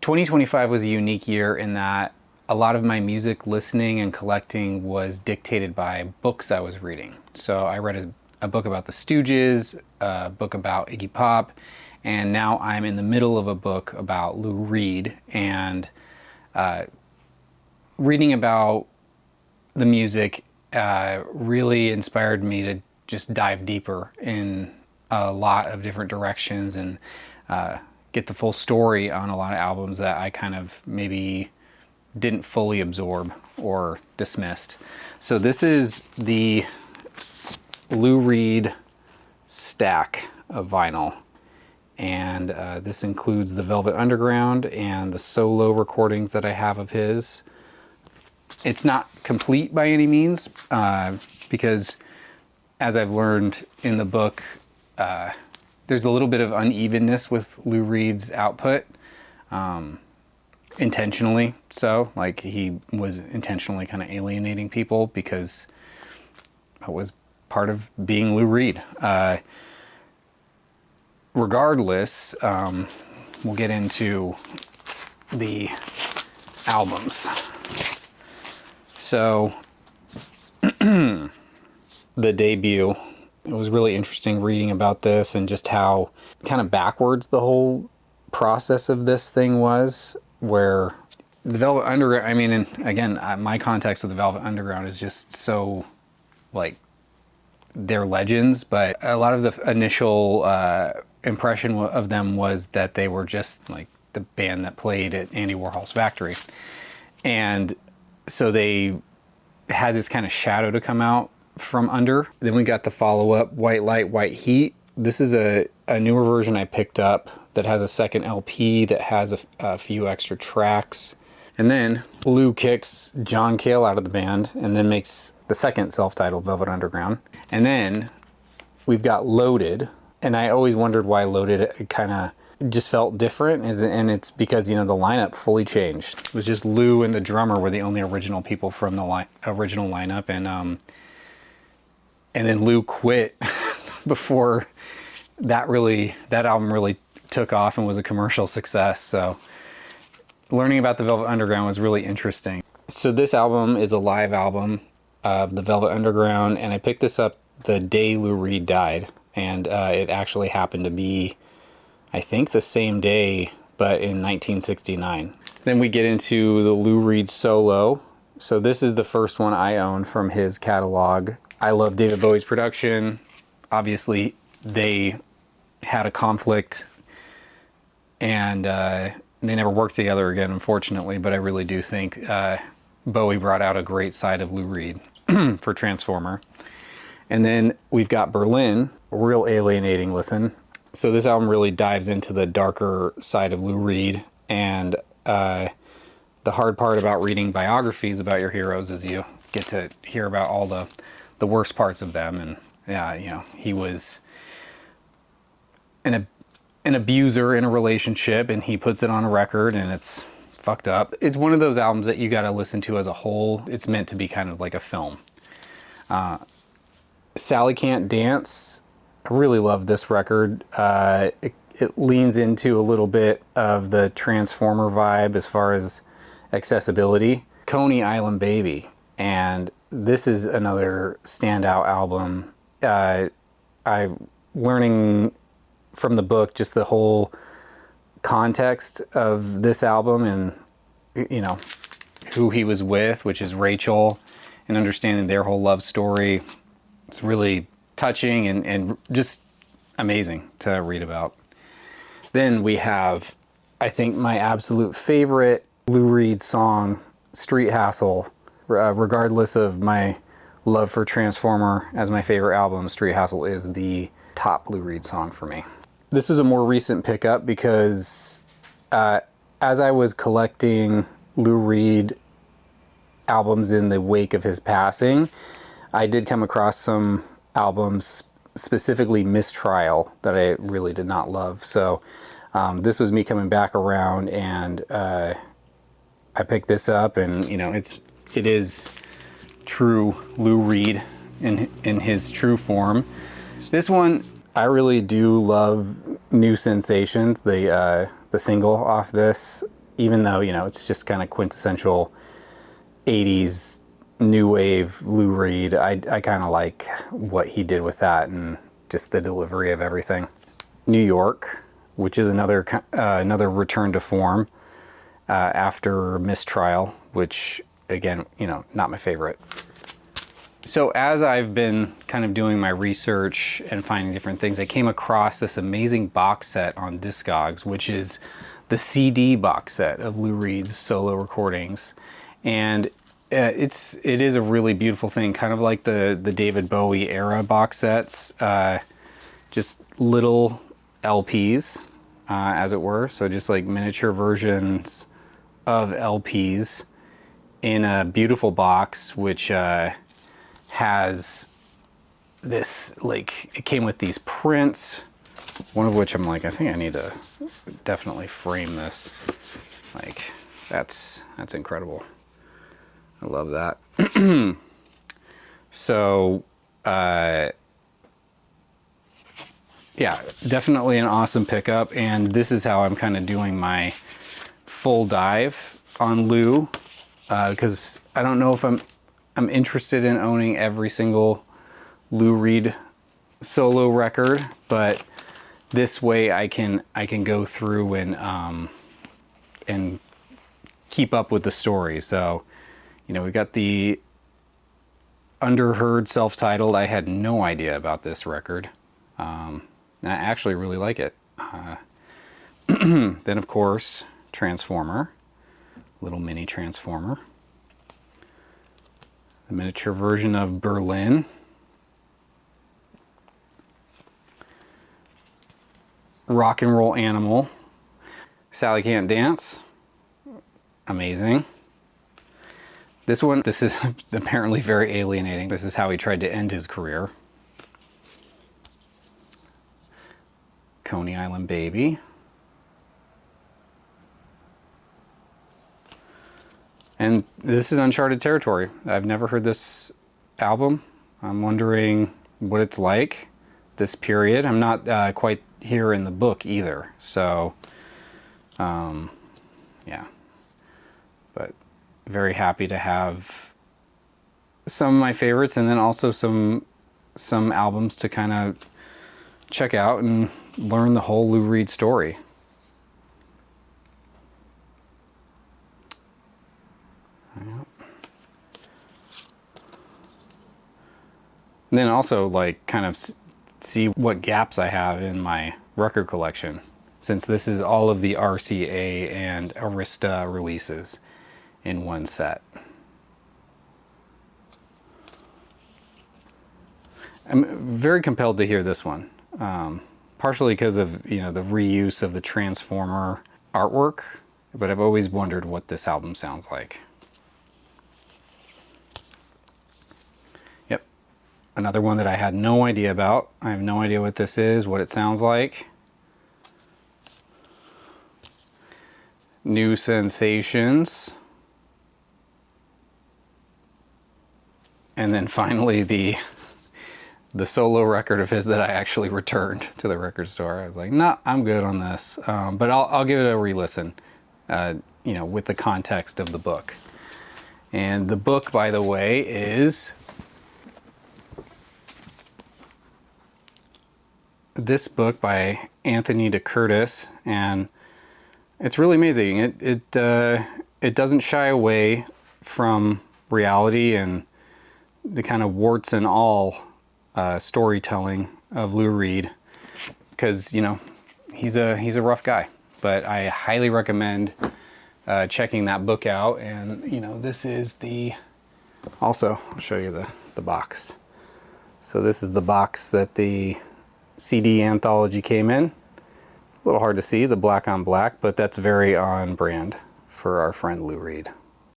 2025 was a unique year in that a lot of my music listening and collecting was dictated by books I was reading. So I read a book about the Stooges, a book about Iggy Pop, and now I'm in the middle of a book about Lou Reed. And reading about the music really inspired me to just dive deeper in a lot of different directions and get the full story on a lot of albums that I kind of maybe didn't fully absorb or dismissed. So this is the Lou Reed stack of vinyl, and this includes the Velvet Underground and the solo recordings that I have of his. It's not complete by any means, because as I've learned in the book, there's a little bit of unevenness with Lou Reed's output, intentionally so. Like, he was intentionally kind of alienating people because that was part of being Lou Reed. Regardless, we'll get into the albums. So, the debut, it was really interesting reading about this and just how kind of backwards the whole process of this thing was, where the Velvet Underground, I mean, and again, my context with the Velvet Underground is just so, like, they're legends, but a lot of the initial impression of them was that they were just like the band that played at Andy Warhol's factory. And so they had this kind of shadow to come out from under. Then we got the follow-up, White Light, White Heat. This is a newer version I picked up that has a second LP that has a few extra tracks. And then Lou kicks John Cale out of the band and then makes the second self-titled Velvet Underground. And then we've got Loaded. And I always wondered why Loaded kind of just felt different. And it's because, you know, the lineup fully changed. It was just Lou and the drummer were the only original people from the original lineup. And then Lou quit before that album really took off and was a commercial success. So learning about the Velvet Underground was really interesting. So this album is a live album of the Velvet Underground, and I picked this up the day Lou Reed died. And it actually happened to be, I think, the same day, but in 1969. Then we get into the Lou Reed solo. So this is the first one I own from his catalog. I love David Bowie's production. Obviously, they had a conflict, and they never worked together again, unfortunately, but I really do think Bowie brought out a great side of Lou Reed for Transformer. And then we've got Berlin, a real alienating listen. So this album really dives into the darker side of Lou Reed, and the hard part about reading biographies about your heroes is you get to hear about all the worst parts of them. And yeah, you know, he was an abuser in a relationship, and he puts it on a record, and it's fucked up. It's one of those albums that you got to listen to as a whole. It's meant to be kind of like a film. Sally Can't Dance, I really love this record. It leans into a little bit of the Transformer vibe as far as accessibility. Coney Island Baby, and this is another standout album. I'm learning from the book just the whole context of this album, and, you know, who he was with, which is Rachel, and understanding their whole love story. It's really touching and just amazing to read about. Then we have, I think, my absolute favorite Lou Reed song, Street Hassle. Regardless of my love for Transformer as my favorite album, Street Hassle is the top Lou Reed song for me. This is a more recent pickup because as I was collecting Lou Reed albums in the wake of his passing, I did come across some albums, specifically Mistrial, that I really did not love. So this was me coming back around, and I picked this up, and, you know, it is true Lou Reed in his true form. This one, I really do love New Sensations, the single off this. even though, you know, it's just kind of quintessential 80s new wave Lou Reed, I kind of like what he did with that and just the delivery of everything. New York, which is another return to form after Mistrial, which again, you know, not my favorite. So as I've been kind of doing my research and finding different things, I came across this amazing box set on Discogs, which is the CD box set of Lou Reed's solo recordings. And it is a really beautiful thing, kind of like the David Bowie era box sets, just little LPs, as it were. So just like miniature versions of LPs in a beautiful box, which has this, like, it came with these prints, one of which I'm like, I think I need to definitely frame this. Like, that's incredible. I love that. So, yeah, definitely an awesome pickup. And this is how I'm kind of doing my full dive on Lou, because I don't know if I'm interested in owning every single Lou Reed solo record, but this way I can go through and keep up with the story. So, you know, we got the Underheard self-titled. I had no idea about this record. And I actually really like it. Then of course, Transformer, little mini Transformer. The miniature version of Berlin. Rock and Roll Animal. Sally Can't Dance. Amazing. This one, this is apparently very alienating. This is how he tried to end his career. Coney Island Baby. And this is uncharted territory. I've never heard this album. I'm wondering what it's like, this period. I'm not quite here in the book either. So, yeah. But very happy to have some of my favorites, and then also some albums to kind of check out and learn the whole Lou Reed story. And then also, like, kind of see what gaps I have in my record collection, since this is all of the RCA and Arista releases in one set. I'm very compelled to hear this one, partially because of, you know, the reuse of the Transformer artwork, but I've always wondered what this album sounds like. Yep, another one that I had no idea about. I have no idea what this is, what it sounds like. New Sensations. And then finally the solo record of his that I actually returned to the record store. I was like, no, I'm good on this. But I'll give it a re-listen, you know, with the context of the book. And the book, by the way, is this book by Anthony DeCurtis, and it's really amazing. It doesn't shy away from reality and the kind of warts and all storytelling of Lou Reed, because, you know, he's a rough guy. But I highly recommend checking that book out. And, you know, this is the, also I'll show you the box. So this is the box that the CD anthology came in. A little hard to see, the black on black, but that's very on brand for our friend Lou Reed.